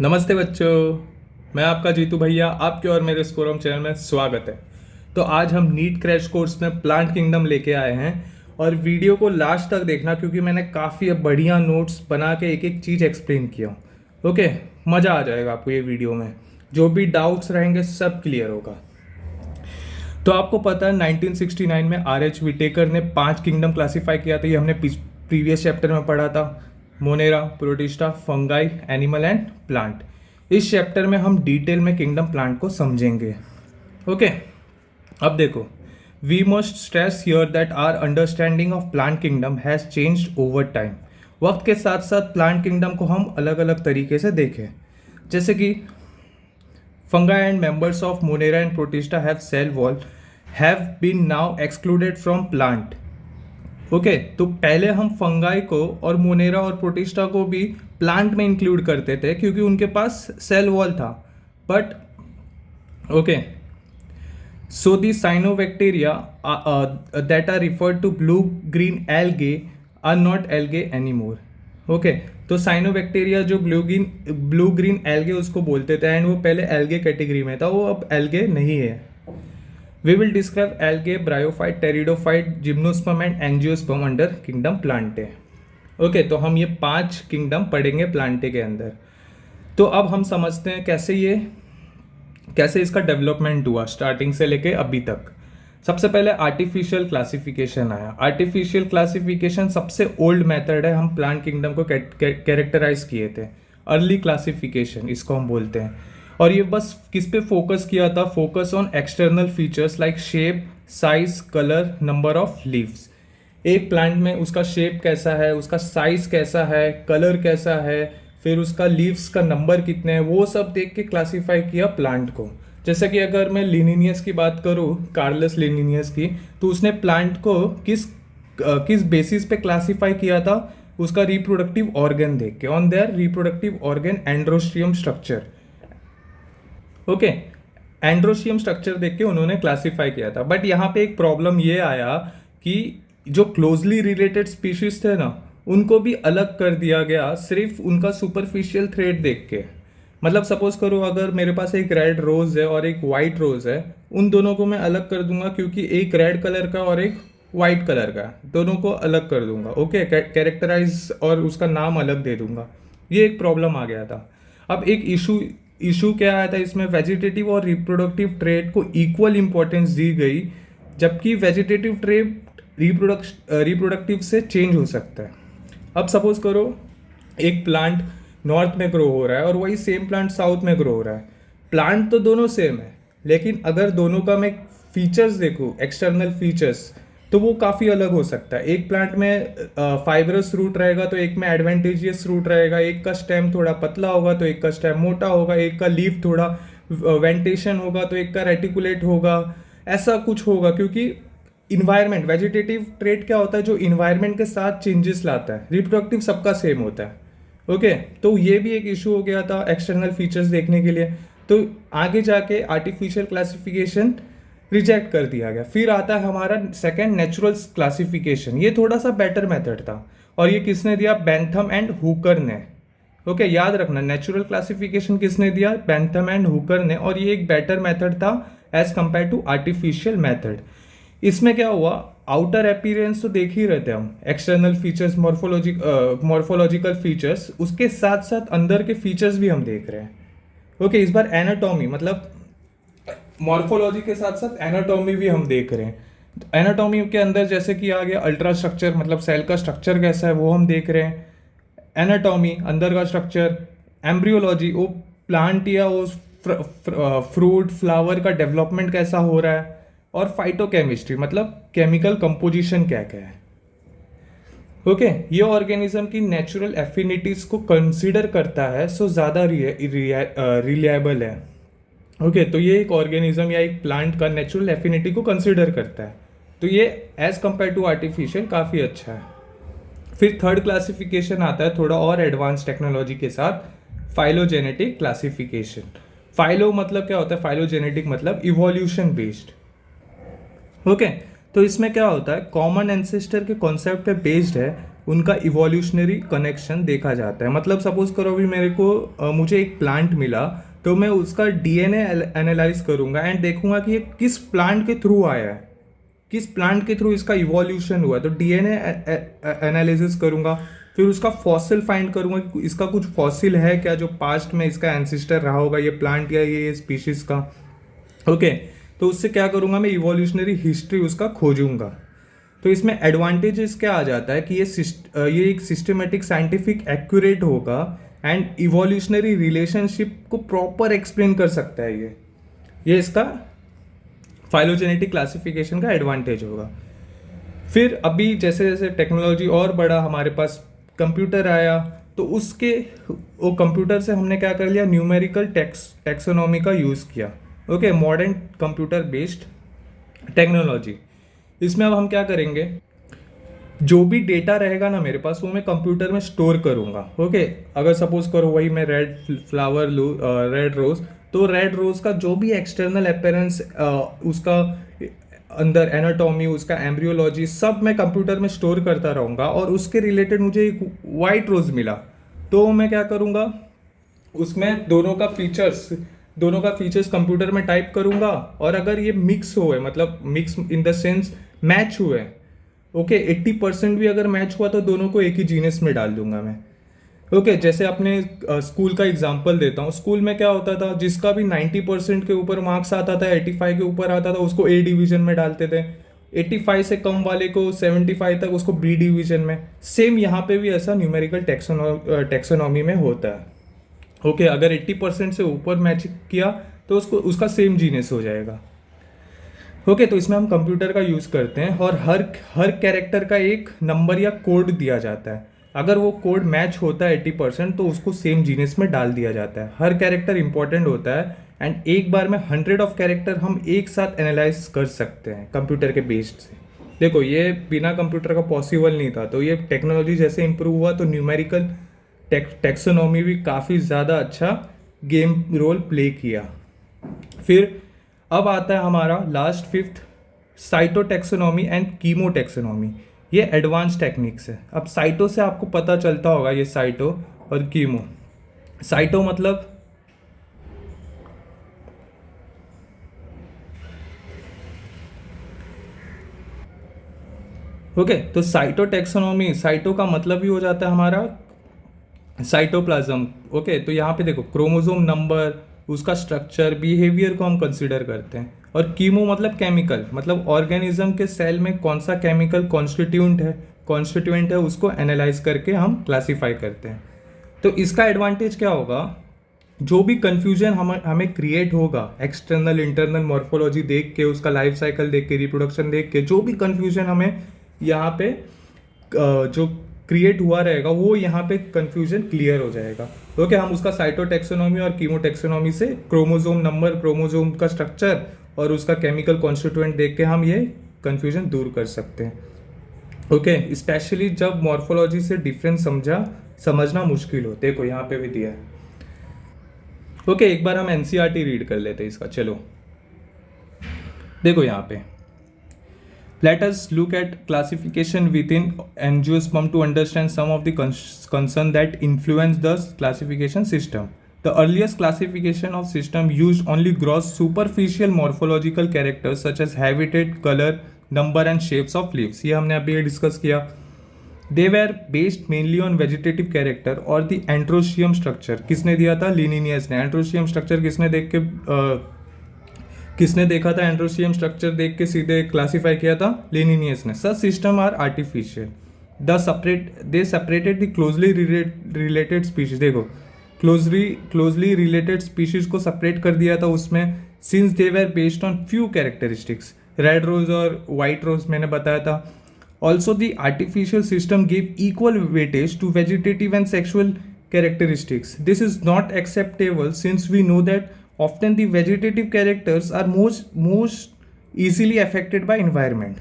नमस्ते बच्चों, मैं आपका जीतू भैया आपके और मेरे स्कोरम चैनल में स्वागत है। तो आज हम नीट क्रैश कोर्स में प्लांट किंगडम लेके आए हैं और वीडियो को लास्ट तक देखना क्योंकि मैंने काफ़ी बढ़िया नोट्स बना के एक एक चीज़ एक्सप्लेन किया। ओके, मज़ा आ जाएगा आपको ये वीडियो में। जो भी डाउट्स रहेंगे सब क्लियर होगा। तो आपको पता है 1969 में R.H. विटेकर ने 5 किंगडम क्लासीफाई किया था। ये हमने प्रीवियस चैप्टर में पढ़ा था। Monera, protista, fungi, animal and plant. इस चैप्टर में हम डिटेल में किंगडम प्लांट को समझेंगे। ओके, अब देखो, we must stress here that our understanding of plant kingdom has changed over time. वक्त के साथ साथ प्लांट किंगडम को हम अलग अलग तरीके से देखें, जैसे कि fungi and members of Monera and Protista have cell wall have been now excluded from plant. Okay, तो पहले हम फंगाई को और मोनेरा और प्रोटिस्टा को भी प्लांट में इंक्लूड करते थे क्योंकि उनके पास सेल वॉल था। But okay, so the cyanobacteria that are referred to blue green algae are not algae anymore. Okay, तो साइनोबैक्टीरिया जो ब्लू ग्रीन एल्गे उसको बोलते थे एंड वो पहले एल्गे कैटेगरी में था, वो अब एल्गे नहीं है। We will describe algae, bryophyte, pteridophyte, gymnosperm and angiosperm under kingdom plantae. Okay, तो हम ये 5 किंगडम पढ़ेंगे प्लांटे के अंदर। तो अब हम समझते हैं कैसे इसका डेवलपमेंट हुआ स्टार्टिंग से लेके अभी तक। सबसे पहले आर्टिफिशियल क्लासिफिकेशन आया। आर्टिफिशियल क्लासिफिकेशन सबसे ओल्ड मेथड है, हम प्लांट किंगडम को कैरेक्टराइज किए थे। अर्ली क्लासिफिकेशन इसको हम बोलते हैं। और ये बस किस पे फोकस किया था? Focus on external features like shape, size, colour, number of leaves. एक प्लांट में उसका शेप कैसा है, उसका साइज कैसा है, कलर कैसा है, फिर उसका लीव्स का नंबर कितने हैं, वो सब देख के क्लासीफाई किया प्लांट को। जैसे कि अगर मैं लिनिनियस की बात करूँ, कार्लस लिनिनियस की, तो उसने प्लांट को किस बेसिस पे क्लासीफाई किया था? उसका रिप्रोडक्टिव ऑर्गन देख के, on their reproductive organ androecium structure. Okay, androecium structure देख के उन्होंने क्लासीफाई किया था। बट यहाँ पे एक प्रॉब्लम ये आया कि जो क्लोजली रिलेटेड स्पीशीज थे ना, उनको भी अलग कर दिया गया सिर्फ उनका सुपरफिशियल थ्रेड देख के। मतलब सपोज करो, अगर मेरे पास एक रेड रोज है और एक वाइट रोज है, उन दोनों को मैं अलग कर दूंगा क्योंकि एक रेड कलर का और एक वाइट कलर का, दोनों को अलग कर दूंगा। ओके, कैरेक्टराइज और उसका नाम अलग दे दूंगा। ये एक प्रॉब्लम आ गया था। अब एक इशू क्या आया था इसमें? वेजिटेटिव और रिप्रोडक्टिव ट्रेड को इक्वल इंपॉर्टेंस दी गई, जबकि वेजिटेटिव ट्रेड रिप्रोडक्टिव से चेंज हो सकता है। अब सपोज करो एक प्लांट नॉर्थ में ग्रो हो रहा है और वही सेम प्लांट साउथ में ग्रो हो रहा है। प्लांट तो दोनों सेम है, लेकिन अगर दोनों का मैं फीचर्स देखूँ, एक्सटर्नल फीचर्स, तो वो काफ़ी अलग हो सकता है। एक प्लांट में फाइब्रस रूट रहेगा तो एक में एडवांटेजियस रूट रहेगा, एक का स्टेम थोड़ा पतला होगा तो एक का स्टेम मोटा होगा, एक का लीफ थोड़ा वेंटेशन होगा तो एक का रेटिकुलेट होगा। ऐसा कुछ होगा क्योंकि इन्वायरमेंट, वेजिटेटिव ट्रेट क्या होता है? जो इन्वायरमेंट के साथ चेंजेस लाता है। रिप्रोडक्टिव सबका सेम होता है। ओके, तो ये भी एक इशू हो गया था एक्सटर्नल फीचर्स देखने के लिए। तो आगे जाके आर्टिफिशियल क्लासिफिकेशन रिजेक्ट कर दिया गया। फिर आता है हमारा सेकंड, नेचुरल क्लासिफिकेशन। ये थोड़ा सा बेटर मेथड था और ये किसने दिया? बेंथम एंड हुकर ने। ओके, याद रखना, नेचुरल क्लासिफिकेशन किसने दिया? बेंथम एंड हुकर ने। और ये एक बेटर मेथड था as compare to artificial method. इसमें क्या हुआ? आउटर अपीयरेंस तो देख ही रहते हैं हम, एक्सटर्नल फीचर्स, मॉर्फोलॉजिकल फीचर्स, उसके साथ साथ अंदर के फीचर्स भी हम देख रहे हैं। ओके, इस बार एनाटॉमी, मतलब मॉर्फोलॉजी के साथ साथ एनाटॉमी भी हम देख रहे हैं। एनाटॉमी के अंदर जैसे कि आ गया अल्ट्रा स्ट्रक्चर, मतलब सेल का स्ट्रक्चर कैसा है वो हम देख रहे हैं। एनाटॉमी, अंदर का स्ट्रक्चर। एम्ब्रियोलॉजी, वो प्लांट या वो फ्रूट फ्लावर का डेवलपमेंट कैसा हो रहा है। और फाइटोकेमिस्ट्री, मतलब केमिकल कंपोजिशन क्या क्या है। ओके, ये ऑर्गेनिज्म की नेचुरल एफिनिटीज को कंसीडर करता है, सो ज़्यादा रिलायबल है। ओके, तो ये एक ऑर्गेनिज्म या एक प्लांट का नेचुरल एफिनिटी को कंसीडर करता है, तो ये एज कंपेयर टू आर्टिफिशियल काफ़ी अच्छा है। फिर थर्ड क्लासिफिकेशन आता है थोड़ा और एडवांस टेक्नोलॉजी के साथ, फाइलोजेनेटिक क्लासिफिकेशन। फाइलो मतलब क्या होता है? फाइलोजेनेटिक मतलब इवोल्यूशन बेस्ड। ओके, तो इसमें क्या होता है? कॉमन एंसेस्टर के कॉन्सेप्ट पे बेस्ड है उनका इवोल्यूशनरी कनेक्शन देखा जाता है। मतलब सपोज करो अभी मेरे को मुझे एक प्लांट मिला, तो मैं उसका डीएनए एनालाइज करूंगा एंड देखूंगा कि ये किस प्लांट के थ्रू आया है, किस प्लांट के थ्रू इसका इवोल्यूशन हुआ है। तो डीएनए एनालिसिस करूंगा, फिर उसका फॉसिल फाइंड करूंगा कि इसका कुछ फॉसिल है क्या जो पास्ट में इसका एंसिस्टर रहा होगा, ये प्लांट या ये स्पीशीज का। ओके, तो उससे क्या करूंगा, मैं इवोल्यूशनरी हिस्ट्री उसका खोजूंगा। तो इसमें एडवांटेजेस क्या आ जाता है कि ये एक सिस्टमेटिक साइंटिफिक एक्यूरेट होगा एंड इवोल्यूशनरी रिलेशनशिप को प्रॉपर एक्सप्लेन कर सकता है। ये इसका फाइलोजेनेटिक क्लासिफिकेशन का एडवांटेज होगा। फिर अभी जैसे जैसे टेक्नोलॉजी और बढ़ा, हमारे पास कंप्यूटर आया, तो उसके वो कंप्यूटर से हमने क्या कर लिया, न्यूमेरिकल टेक्सोनॉमी का यूज़ किया। Okay, modern computer based technology. इसमें अब हम क्या करेंगे, जो भी डेटा रहेगा ना मेरे पास, वो मैं कंप्यूटर में स्टोर करूंगा। ओके, अगर सपोज करो वही मैं रेड फ्लावर लूँ, रेड रोज, तो रेड रोज का जो भी एक्सटर्नल अपेरेंस, उसका अंदर एनाटॉमी, उसका एम्ब्रियोलॉजी, सब मैं कंप्यूटर में स्टोर करता रहूँगा। और उसके रिलेटेड मुझे एक वाइट रोज मिला, तो मैं क्या करूँगा, उसमें दोनों का फीचर्स कंप्यूटर में टाइप करूँगा। और अगर ये मिक्स हुए, मतलब mix in the sense match हुए, ओके 80% भी अगर मैच हुआ, तो दोनों को एक ही जीनस में डाल दूंगा मैं। ओके, जैसे अपने स्कूल का एग्जांपल देता हूँ। स्कूल में क्या होता था, जिसका भी 90% के ऊपर मार्क्स आता था, 85 के ऊपर आता था, उसको ए डिवीजन में डालते थे। 85 से कम वाले को 75 तक उसको बी डिवीजन में। सेम यहाँ पे भी ऐसा न्यूमेरिकल टेक्सोनॉमी में होता है। ओके, अगर 80% से ऊपर मैच किया तो उसका सेम जीनस हो जाएगा। ओके, तो इसमें हम कंप्यूटर का यूज़ करते हैं और हर कैरेक्टर का एक नंबर या कोड दिया जाता है। अगर वो कोड मैच होता है 80%, तो उसको सेम जीनस में डाल दिया जाता है। हर कैरेक्टर इंपॉर्टेंट होता है एंड एक बार में 100 ऑफ कैरेक्टर हम एक साथ एनालाइज कर सकते हैं कंप्यूटर के बेस्ड से। देखो, ये बिना कंप्यूटर का पॉसिबल नहीं था। तो ये टेक्नोलॉजी जैसे इंप्रूव हुआ, तो न्यूमेरिकल टेक्सोनॉमी भी काफ़ी ज़्यादा अच्छा गेम रोल प्ले किया। फिर अब आता है हमारा लास्ट फिफ्थ, साइटोटेक्सोनॉमी एंड कीमोटेक्सोनॉमी। ये एडवांस टेक्निक्स है। अब साइटो से आपको पता चलता होगा, ये साइटो और कीमो। साइटो मतलब ओके, तो साइटोटेक्सोनॉमी, साइटो का मतलब ही हो जाता है हमारा साइटोप्लाज्म। ओके, तो यहाँ पे देखो, क्रोमोसोम नंबर, उसका स्ट्रक्चर, बिहेवियर को हम कंसीडर करते हैं। और कीमो मतलब केमिकल, मतलब ऑर्गेनिज्म के सेल में कौन सा केमिकल कॉन्स्टिट्यूएंट है, उसको एनालाइज करके हम क्लासीफाई करते हैं। तो इसका एडवांटेज क्या होगा, जो भी कंफ्यूजन हमें क्रिएट होगा, एक्सटर्नल इंटरनल मॉर्फोलॉजी देख के, उसका लाइफ साइकिल देख के, रिप्रोडक्शन देख के, जो भी कंफ्यूजन हमें यहाँ पे जो क्रिएट हुआ रहेगा, वो यहाँ पे कंफ्यूजन क्लियर हो जाएगा। ओके, हम उसका साइटोटेक्सोनॉमी और कीमोटेक्सोनॉमी से क्रोमोसोम नंबर, क्रोमोसोम का स्ट्रक्चर और उसका केमिकल कॉन्स्टिट्यूएंट देख के हम ये कंफ्यूजन दूर कर सकते हैं। ओके, स्पेशली जब मॉर्फोलॉजी से डिफरेंस समझना मुश्किल हो। देखो यहाँ पे भी दिया है। ओके, एक बार हम एनसीईआरटी रीड कर लेते हैं इसका। चलो देखो यहाँ पे, let us look at classification within angiosperm to understand some of the concern that influence the classification system. The earliest classification of system used only gross superficial morphological characters such as habitat, color, number and shapes of leaves. ये हमने अभी discuss किया। They were based mainly on vegetative character और the androecium structure। किसने दिया था? लिनिनियस ने। androecium structure किसने देखा था? एंड्रोसियम स्ट्रक्चर देख के सीधे क्लासिफाई किया था, लेनिनियस ने। Such system are artificial, they separated the closely related species. देखो, क्लोजली रिलेटेड स्पीशीज को सेपरेट कर दिया था उसमें, since they were based on few characteristics. Red rose और वाइट रोज मैंने बताया था। Also the artificial system give equal weightage to vegetative and sexual characteristics. This is not acceptable since we know that often the vegetative characters are most easily affected by environment.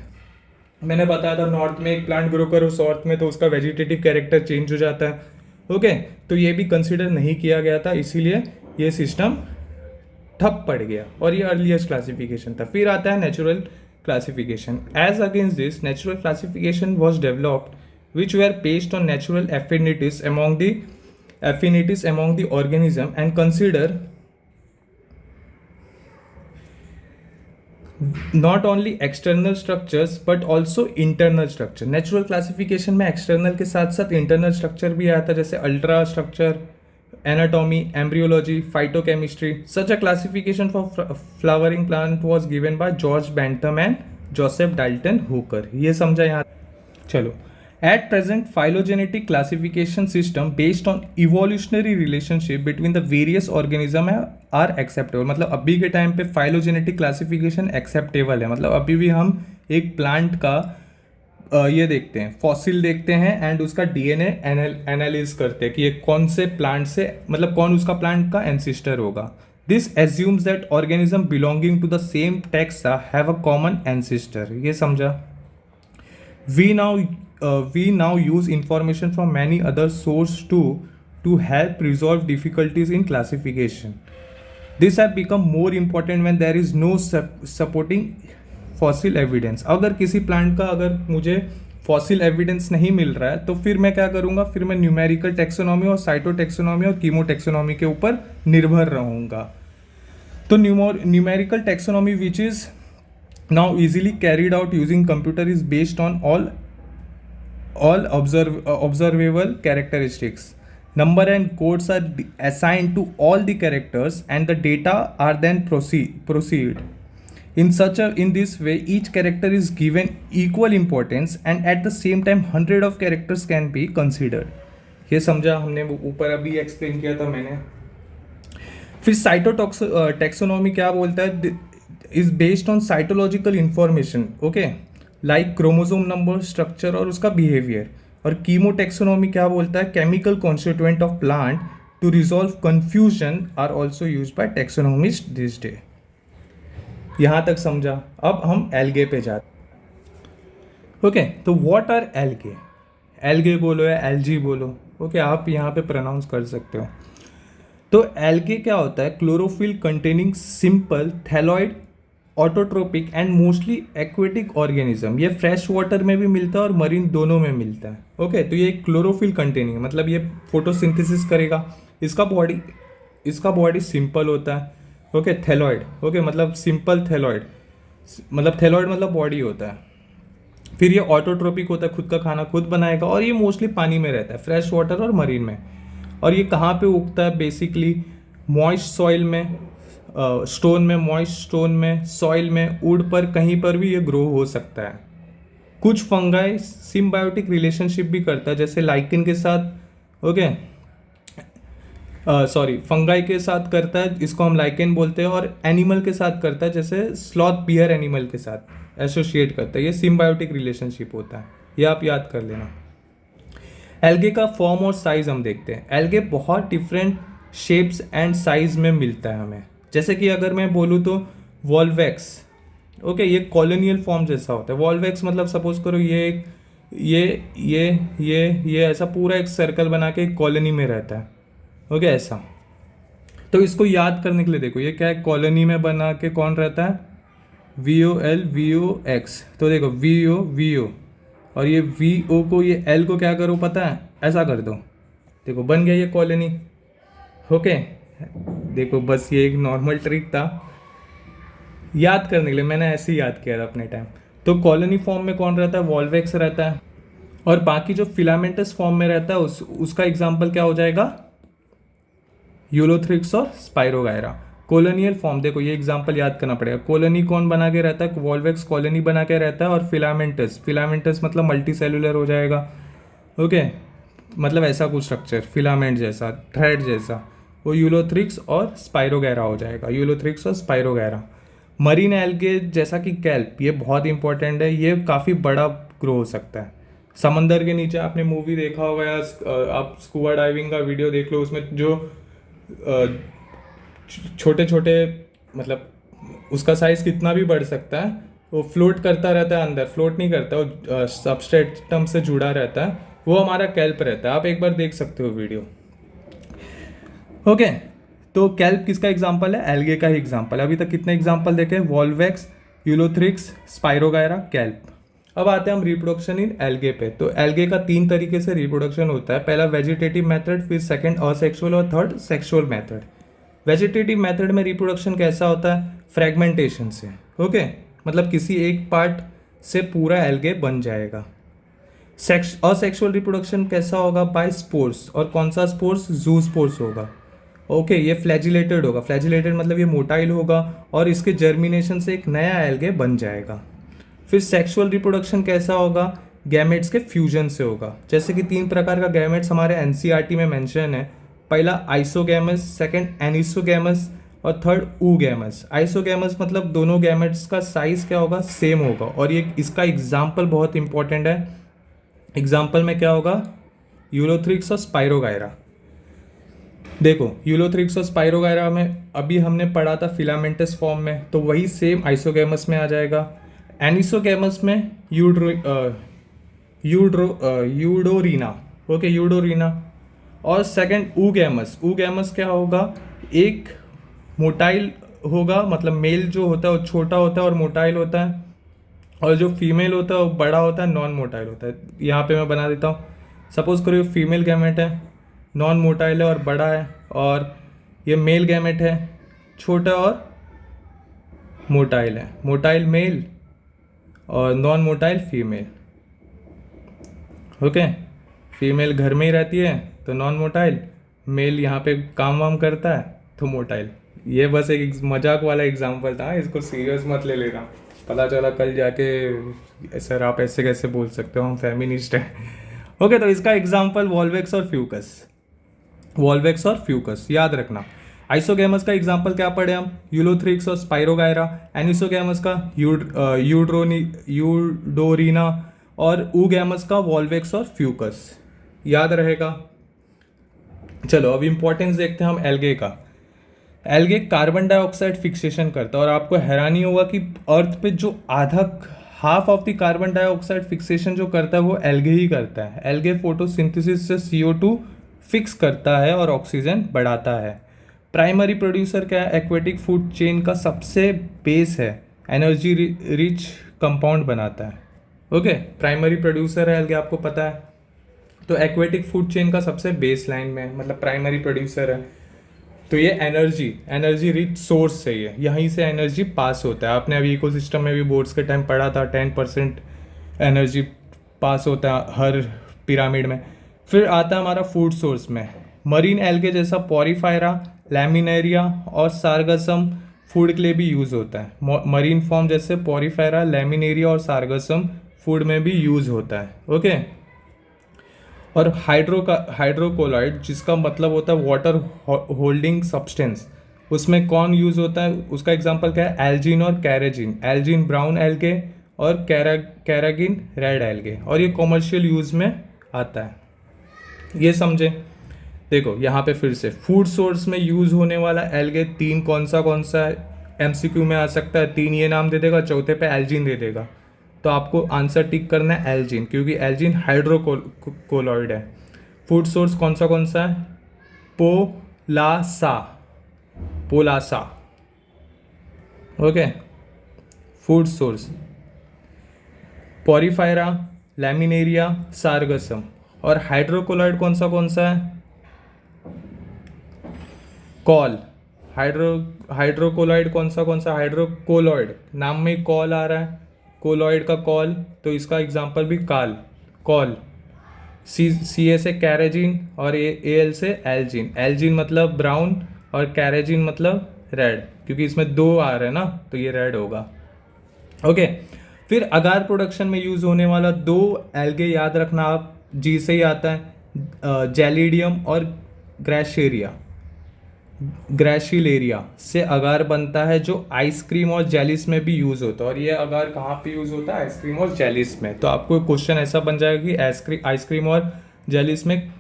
मैंने बताया था, north में एक plant grow करो south में, तो उसका vegetative character change हो जाता है। ओके, तो ये भी कंसिडर नहीं किया गया था, इसीलिए ये सिस्टम ठप पड़ गया और ये अर्लीस्ट क्लासिफिकेशन था। फिर आता है natural classification. As against this, natural classification was developed which were based on natural affinities among the organism and consider not only external structures but also internal structure. Natural classification में external के साथ साथ internal structure भी आता है, जैसे ultra structure, anatomy, embryology, phytochemistry. Such a classification for flowering plant was given by George Bentham and Joseph Dalton Hooker. ये समझा यहाँ। चलो, at present phylogenetic classification system based on evolutionary relationship between the various organism are acceptable। मतलब अभी के time पे phylogenetic classification acceptable है। मतलब अभी भी हम एक प्लांट का ये देखते हैं, फॉसिल देखते हैं एंड उसका डीएनए एनालिज करते हैं कि ये कौन से प्लांट से, मतलब कौन उसका प्लांट का एंसिस्टर होगा। This assumes that organism belonging to the same taxa have a common ancestor. ये समझा। We now use information from many other sources to help resolve difficulties in classification. This have become more important when there is no supporting fossil evidence। अगर किसी plant का अगर मुझे fossil evidence नहीं मिल रहा है तो फिर मैं क्या करूँगा, फिर मैं न्यूमेरिकल टेक्सोनॉमी और साइटोटेक्सोनॉमी और कीमोटेक्सोनॉमी के ऊपर निर्भर रहूँगा। तो numerical taxonomy which is now easily carried out using computer is based on all observable characteristics. Number and codes are assigned to all the characters and the data are then proceed. In this way each character is given equal importance and at the same time 100 of characters can be considered। ये समझा हमने, ऊपर अभी explain किया था मैंने। फिर cytotaxonomy क्या बोलता है, is based on cytological information, okay, like chromosome number, structure और उसका बिहेवियर। और कीमोटेक्सोनॉमी क्या बोलता है, chemical constituent of plant to resolve confusion are also use by taxonomist this day. यहाँ तक समझा। अब हम एल्गे पे जाते। ओके, तो व्हाट आर एल्गे? एल्गे बोलो या एल्जी बोलो, ओके, आप यहाँ पे प्रोनाउंस कर सकते हो। तो एल्गे क्या होता है, chlorophyll containing simple thalloid autotrophic and mostly aquatic organism. ये फ्रेश वाटर में भी मिलता है और मरीन दोनों में मिलता है। ओके, तो ये क्लोरोफिल कंटेनिंग मतलब ये फोटोसिंथेसिस करेगा। इसका बॉडी सिंपल होता है, ओके, थैलॉइड, ओके, मतलब सिंपल थैलॉइड, मतलब थैलॉइड मतलब बॉडी होता है। फिर ये ऑटोट्रोपिक होता है, खुद का खाना खुद बनाएगा और ये मोस्टली पानी में रहता है, फ्रेश वाटर और मरीन में। और ये कहाँ पे उगता है, बेसिकली मॉइस्ट सॉइल में, स्टोन में, मॉइस्ट स्टोन में, सॉइल में, वुड पर, कहीं पर भी ये ग्रो हो सकता है। कुछ फंगाई सिम्बायोटिक रिलेशनशिप भी करता है, जैसे लाइकेन के साथ, ओके, फंगाई के साथ करता है, इसको हम लाइकेन बोलते हैं। और एनिमल के साथ करता है, जैसे स्लॉथ बियर एनिमल के साथ एसोसिएट करता है। ये सिम्बायोटिक रिलेशनशिप होता है, ये आप याद कर लेना। एल्गे का फॉर्म और साइज हम देखते हैं। एल्गे बहुत डिफरेंट शेप्स एंड साइज में मिलता है हमें। जैसे कि अगर मैं बोलूँ तो वॉल्वेक्स, ओके, ये कॉलोनियल फॉर्म जैसा होता है। वॉल्वेक्स मतलब सपोज करो ये ऐसा पूरा एक सर्कल बना के एक कॉलोनी में रहता है, ओके, ऐसा। तो इसको याद करने के लिए देखो, ये क्या है, कॉलोनी में बना के कौन रहता है, VOLVOX। तो देखो VO और ये VO को, ये L को क्या करो पता है, ऐसा कर दो, देखो बन गया ये कॉलोनी, ओके। देखो बस ये एक नॉर्मल ट्रिक था याद करने के लिए, मैंने ऐसे ही याद किया था अपने टाइम। तो कॉलोनी फॉर्म में कौन रहता है, वॉल्वेक्स रहता है। और बाकी जो फिलामेंटस फॉर्म में रहता है उसका एग्जाम्पल क्या हो जाएगा, यूलोथ्रिक्स और स्पाइरोगायरा। कॉलोनियल फॉर्म, देखो ये एग्जांपल याद करना पड़ेगा। कॉलोनी कौन बना के रहता है, वॉल्वेक्स कॉलोनी बना के रहता है। और फिलामेंटस मतलब मल्टी सेलुलर हो जाएगा, ओके, मतलब ऐसा कुछ स्ट्रक्चर, फिलामेंट जैसा, थ्रेड जैसा, वो यूलोथ्रिक्स और स्पाइरोगैरा हो जाएगा, यूलोथ्रिक्स और स्पाइरोगैरा। मरीन एल्गे जैसा कि कैल्प, ये बहुत इंपॉर्टेंट है, ये काफ़ी बड़ा ग्रो हो सकता है समंदर के नीचे। आपने मूवी देखा होगा या आप स्कूबा डाइविंग का वीडियो देख लो, उसमें जो छोटे छोटे, मतलब उसका साइज कितना भी बढ़ सकता है, वो फ्लोट करता रहता है अंदर, फ्लोट नहीं करता, वो सबस्ट्रेटम से जुड़ा रहता है, वो हमारा कैल्प रहता है। आप एक बार देख सकते हो वीडियो, ओके। तो कैल्प किसका एग्जांपल है, एल्गे का ही एग्जांपल है। अभी तक कितने एग्जांपल देखे, वॉल्वेक्स, यूलोथ्रिक्स, स्पाइरोगायरा, कैल्प। अब आते हैं हम रिप्रोडक्शन इन एल्गे पे। तो एल्गे का 3 तरीके से रिप्रोडक्शन होता है, पहला वेजिटेटिव मेथड, फिर सेकंड असेक्सुअल और third sexual method. Vegetative method में रिप्रोडक्शन कैसा होता है, फ्रेगमेंटेशन से, ओके, मतलब किसी एक पार्ट से पूरा एल्गे बन जाएगा। असेक्सुअल रिप्रोडक्शन कैसा होगा, बाय स्पोर्स, और कौन सा स्पोर्स, जू स्पोर्स होगा, ओके, ये फ्लैजिलेटेड होगा, फ्लैजिलेटेड मतलब ये मोटाइल होगा और इसके जर्मिनेशन से एक नया एल्गे बन जाएगा। फिर सेक्सुअल रिप्रोडक्शन कैसा होगा, गैमेट्स के फ्यूजन से होगा, जैसे कि 3 प्रकार का गैमेट्स हमारे एनसीईआरटी में मेंशन है, पहला आइसोगैमस, सेकंड एनिसोगैमस और थर्ड ऊगैमस। आइसोगैमस मतलब दोनों गैमेट्स का साइज क्या होगा, सेम होगा, और ये इसका एग्जाम्पल बहुत इंपॉर्टेंट है। एग्जाम्पल में क्या होगा, यूलोथ्रिक्स और स्पाइरोगायरा। देखो यूलोथ्रिक्स और स्पाइरोगायरा में अभी हमने पढ़ा था फिलामेंटस फॉर्म में, तो वही सेम आइसोगैमस में आ जाएगा। एनिसोगैमस में यूडोरीना, ओके, यूडोरीना। और सेकंड ऊगैमस, ऊगैमस क्या होगा, एक मोटाइल होगा, मतलब मेल जो होता है वो छोटा होता है और मोटाइल होता है, और जो फीमेल होता है वो बड़ा होता है, नॉन मोटाइल होता है। यहाँ पे मैं बना देता हूँ, सपोज करो ये फीमेल गैमेट है, नॉन मोटाइल है और बड़ा है, और ये मेल गैमेट है, छोटा और मोटाइल है, मोटाइल मेल और non motile female, okay. Female घर में ही रहती है तो नॉन मोटाइल, मेल यहाँ पे काम वाम करता है तो मोटाइल। ये बस एक मजाक वाला एग्जांपल था, इसको सीरियस मत ले लेना, पता चला कल जाके सर आप ऐसे कैसे बोल सकते हो, हम फेमिनिस्ट हैं। ओके, तो इसका एग्जांपल वॉल्वेक्स और फ्यूकस, वॉल्वेक्स और फ्यूकस याद रखना। आइसोगैमस का एग्जांपल क्या पढ़े हम, यूलोथ्रिक्स और स्पाइरोगायरा। एनिसोगैमस का यूडोरीना, और ऊगैमस का वॉल्वेक्स और फ्यूकस, याद रहेगा। चलो अब इंपॉर्टेंस देखते हैं हम एल्गे का। एल्गे कार्बन डाइऑक्साइड फिक्सेशन करता है, और आपको हैरानी होगा कि अर्थ पे जो half of the carbon dioxide fixation जो करता है वो एल्गे ही करता है। एल्गे फोटोसिंथेसिस से CO2 फिक्स करता है और ऑक्सीजन बढ़ाता है। प्राइमरी प्रोड्यूसर क्या है, एक्वेटिक फूड चेन का सबसे बेस है, एनर्जी रिच कंपाउंड बनाता है, ओके, प्राइमरी प्रोड्यूसर है एल्गे, आपको पता है। तो एक्वेटिक फूड चेन का सबसे बेस लाइन में मतलब प्राइमरी प्रोड्यूसर है। तो ये एनर्जी रिच सोर्स है, ये यहीं से एनर्जी पास होता है। आपने अभी इकोसिस्टम में भी बोर्ड्स के टाइम पढ़ा था, 10% एनर्जी पास होता है हर पिरामिड में। फिर आता है हमारा फूड सोर्स में, मरीन एल्गे जैसा पोरीफायरा, लैमिनेरिया और सार्गसम फूड के लिए भी यूज़ होता है। मरीन फॉर्म जैसे पोरीफायरा, लैमिनेरिया और सार्गसम फूड में भी यूज़ होता है, ओके। और हाइड्रोकोलाइड जिसका मतलब होता है वाटर होल्डिंग सब्सटेंस, उसमें कौन यूज़ होता है, उसका एग्जांपल क्या है, एल्जीन और कैरेजिन। एल्जीन ब्राउन एल्गे और कैरागिन रेड एल्गे, और ये कॉमर्शियल यूज़ में आता है, ये समझे। देखो यहाँ पे फिर से फूड सोर्स में यूज़ होने वाला एल्गे 3 कौन सा है, MCQ में आ सकता है, 3 ये नाम दे देगा, चौथे पे एल्जीन दे देगा, तो आपको आंसर टिक करना है एल्जीन, क्योंकि एल्जीन हाइड्रोकोलॉइड है। फूड सोर्स कौन सा है, पोलासा, okay. Food source Porphyra, Laminaria, Sargassum. और हाइड्रोकोलॉइड कौन सा है, कॉल। हाइड्रोकोलॉइड कौन सा, हाइड्रोकोलॉइड, नाम में कॉल आ रहा है, कोलॉइड का कॉल, तो इसका एग्जांपल भी कॉल। CA से कैरेजिन और AL से एल्जीन। एल्जीन मतलब ब्राउन और कैरेजिन मतलब रेड, क्योंकि इसमें 2 आ रहे हैं ना, तो ये रेड होगा, ओके। फिर अगार प्रोडक्शन में यूज होने वाला 2 एल्गे याद रखना आप, जी से ही आता है, जेलिडियम और ग्रेशिलेरिया से अगार बनता है, जो आइसक्रीम और जेलिस में भी यूज़ होता है। और ये अगार कहाँ पे यूज़ होता है, आइसक्रीम और जेलिस में। तो आपको क्वेश्चन ऐसा बन जाएगा कि आइसक्रीम और जेलिस में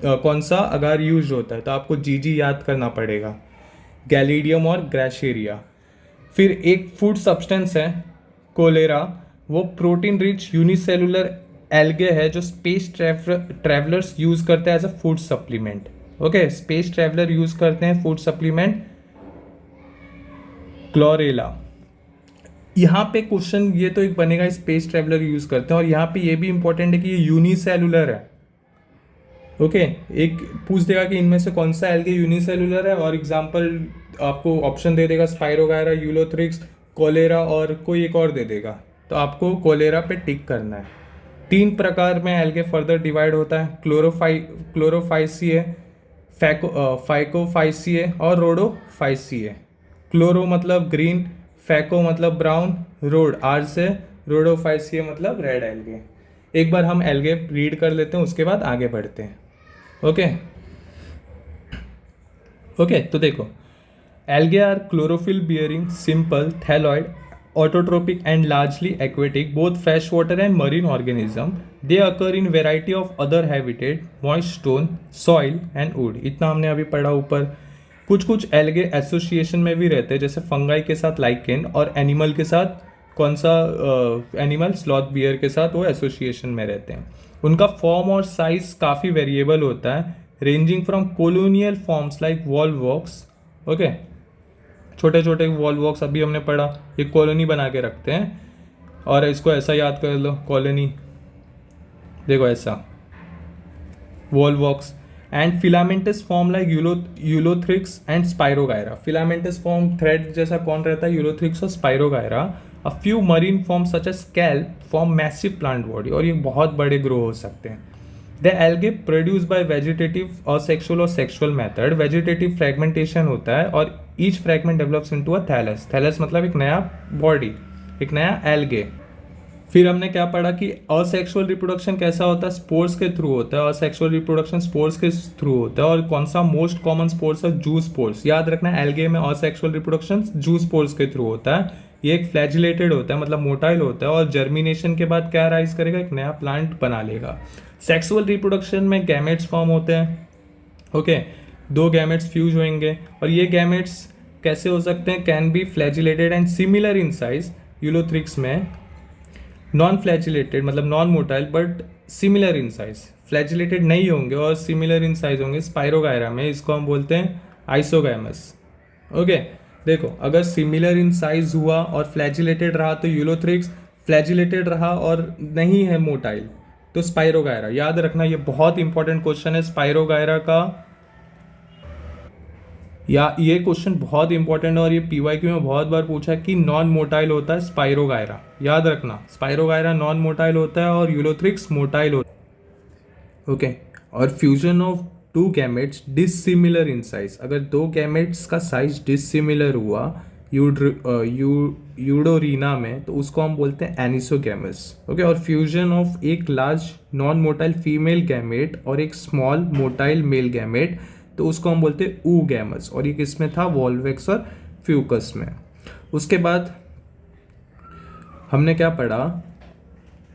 कौन सा अगार यूज होता है, तो आपको जी याद करना पड़ेगा, गैलिडियम और ग्रेशिलेरिया। फिर एक फूड सब्सटेंस है कोलेरा, वो प्रोटीन रिच यूनिसेलुलर एल्गे है जो स्पेस ट्रैवलर्स यूज़ करते हैं as a food supplement, okay. Space traveller use करते हैं फूड सप्लीमेंट क्लोरेला। यहाँ पे क्वेश्चन ये तो एक बनेगा, स्पेस ट्रेवलर यूज करते हैं, और यहाँ पे ये भी इंपॉर्टेंट है कि ये यूनिसेलुलर है। ओके, एक पूछ देगा कि इनमें से कौन सा एल्गे यूनिसेलुलर है, और एग्जांपल आपको ऑप्शन दे देगा स्पाइरोगायरा, यूलोथ्रिक्स, कोलेरा और कोई एक और दे देगा, तो आपको कोलेरा पे टिक करना है। 3 प्रकार में एल्गे फर्दर डिवाइड होता है, क्लोरोफाइसिए, फाइकोफाइसिए और रोडोफाइसिए। क्लोरो मतलब ग्रीन, फैको मतलब ब्राउन, रोड आर से, रोडोफाइसिए मतलब रेड एल्गे। एक बार हम एल्गे रीड कर लेते हैं, उसके बाद आगे बढ़ते हैं। ओके ओके, तो देखो, algae are chlorophyll bearing, simple, thalloid, autotrophic and largely aquatic, both freshwater and marine organism. They occur in variety of other habitat, moist stone, soil and wood. इतना हमने अभी पढ़ा ऊपर। कुछ कुछ एल्गे एसोसिएशन में भी रहते हैं, जैसे फंगाई के साथ लाइकेन, और एनिमल के साथ कौन सा एनिमल, स्लॉथ बियर के साथ वो एसोसिएशन में रहते हैं। उनका फॉर्म और साइज काफ़ी वेरिएबल होता है, ranging from colonial forms like Volvox. Okay, छोटे छोटे वॉल वॉक्स अभी हमने पढ़ा, ये कॉलोनी बना के रखते हैं, और इसको ऐसा याद कर लो, कॉलोनी, देखो ऐसा volvox. And filamentous form like ulothrix and spirogyra. Filamentous form thread जैसा कौन रहता है, यूलोथ्रिक्स और spirogyra. A few marine form such as kelp form massive plant body, और ये बहुत बड़े ग्रो हो सकते हैं। The algae produce by vegetative asexual और सेक्सुअल मेथड। वेजिटेटिव फ्रेगमेंटेशन होता है, और each fragment develops into a thallus. Thallus मतलब एक नया बॉडी, एक नया एल्गे। फिर हमने क्या पढ़ा कि असेक्सुअल रिप्रोडक्शन कैसा होता है, स्पोर्स के थ्रू होता है। असेक्सुअल रिप्रोडक्शन स्पोर्स के थ्रू होता है, और कौन सा मोस्ट कॉमन स्पोर्स है, जू स्पोर्स। याद रखना, एल्गे में असेक्सुअल रिप्रोडक्शन जू स्पोर्स के थ्रू होता है। ये एक फ्लैजिलेटेड होता है, मतलब मोटाइल होता है, और जर्मिनेशन के बाद क्या राइज करेगा, एक नया प्लांट बना लेगा। सेक्सुअल रिप्रोडक्शन में गैमेट्स फॉर्म होते हैं। ओके, 2 गैमेट्स फ्यूज होंगे, और ये गैमेट्स कैसे हो सकते हैं, can be flagellated and similar in size. Ulothrix में नॉन फ्लैजिलेटेड मतलब non motile but similar in size, flagellated नहीं होंगे और सिमिलर इन साइज होंगे। स्पाइरोगायरा में इसको हम बोलते हैं आइसोगैमस। ओके, देखो, अगर सिमिलर इन साइज हुआ और फ्लैजिलेटेड रहा तो यूलोथ्रिक्स, फ्लैजिलेटेड रहा और नहीं है मोटाइल तो स्पाइरोगायरा। याद रखना, ये बहुत इंपॉर्टेंट क्वेश्चन है स्पाइरोगायरा का, या ये क्वेश्चन बहुत इंपॉर्टेंट है, और ये पीवाईक्यू में बहुत बार पूछा है कि नॉन मोटाइल होता है स्पाइरोगायरा। याद रखना, स्पाइरोगायरा नॉन मोटाइल होता है और यूलोथ्रिक्स मोटाइल होता है। ओके, और fusion of 2 gametes dissimilar in size. अगर 2 गैमेट्स का साइज डिसिमिलर हुआ यूडोरीना में, तो उसको हम बोलते हैं एनिसोगैमस। ओके, और फ्यूजन ऑफ एक large non motile female gamete और एक स्मॉल मोटाइल मेल गैमेट, तो उसको हम बोलते हैं ऊगैमस, और ये किसमें था, वॉल्वेक्स और फ्यूकस में। उसके बाद हमने क्या पढ़ा,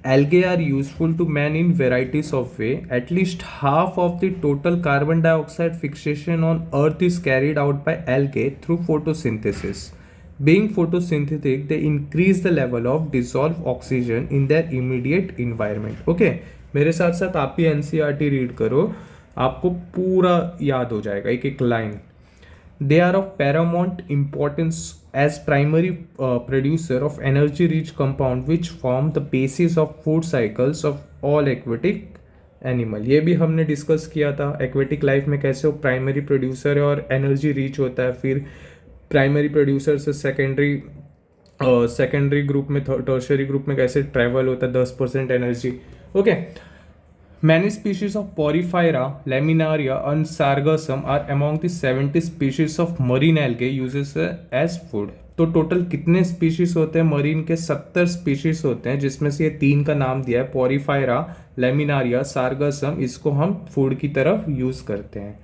algae are useful to man in varieties of way. At least half of the total carbon dioxide fixation on earth is carried out by algae through photosynthesis. Being photosynthetic, they increase the level of dissolved oxygen in their immediate environment. Okay, मेरे साथ साथ आप भी NCERT read करो, आपको पूरा याद हो जाएगा एक एक line. They are of paramount importance as primary producer of energy rich compound which form the basis of food cycles of all aquatic animal. ये भी हमने डिस्कस किया था, एक्वेटिक लाइफ में कैसे वो प्राइमरी प्रोड्यूसर है और एनर्जी रीच होता है, फिर प्राइमरी प्रोड्यूसर से सेकेंडरी ग्रुप में, टर्शरी ग्रुप में कैसे ट्रैवल होता है 10% energy. Okay, many species of Porphyra, Laminaria and Sargassum are among the 70 species of marine algae uses as food. तो टोटल कितने स्पीशीज होते हैं मरीन के, 70 स्पीशीज होते हैं, जिसमें से ये 3 का नाम दिया है, पोरीफायरा, लेमिनारिया, सार्गासम। इसको हम फूड की तरफ यूज करते हैं।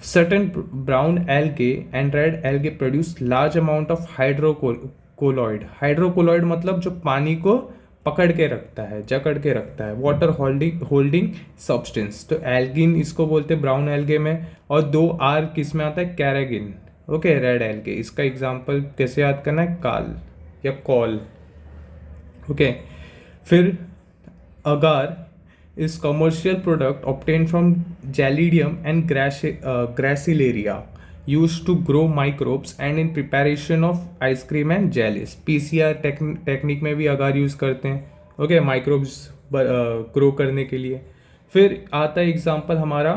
Certain brown algae and red algae produce large amount of hydrocolloid. Hydrocolloid मतलब जो पानी को पकड़ के रखता है, जकड़ के रखता है, वाटर होल्डिंग सब्सटेंस। तो एल्गिन इसको बोलते हैं ब्राउन एल्गे में, और 2 आर किस में आता है, कैरागिन। Okay, red algae. इसका एग्जांपल कैसे याद करना है, काल या कॉल। ओके, फिर agar is commercial product obtained from Gelidium and Gracilaria. Use to grow microbes and in preparation of ice cream and jellies. PCR technique में भी अगार यूज़ करते हैं, ओके, माइक्रोब्स ग्रो करने के लिए। फिर आता है एग्जांपल हमारा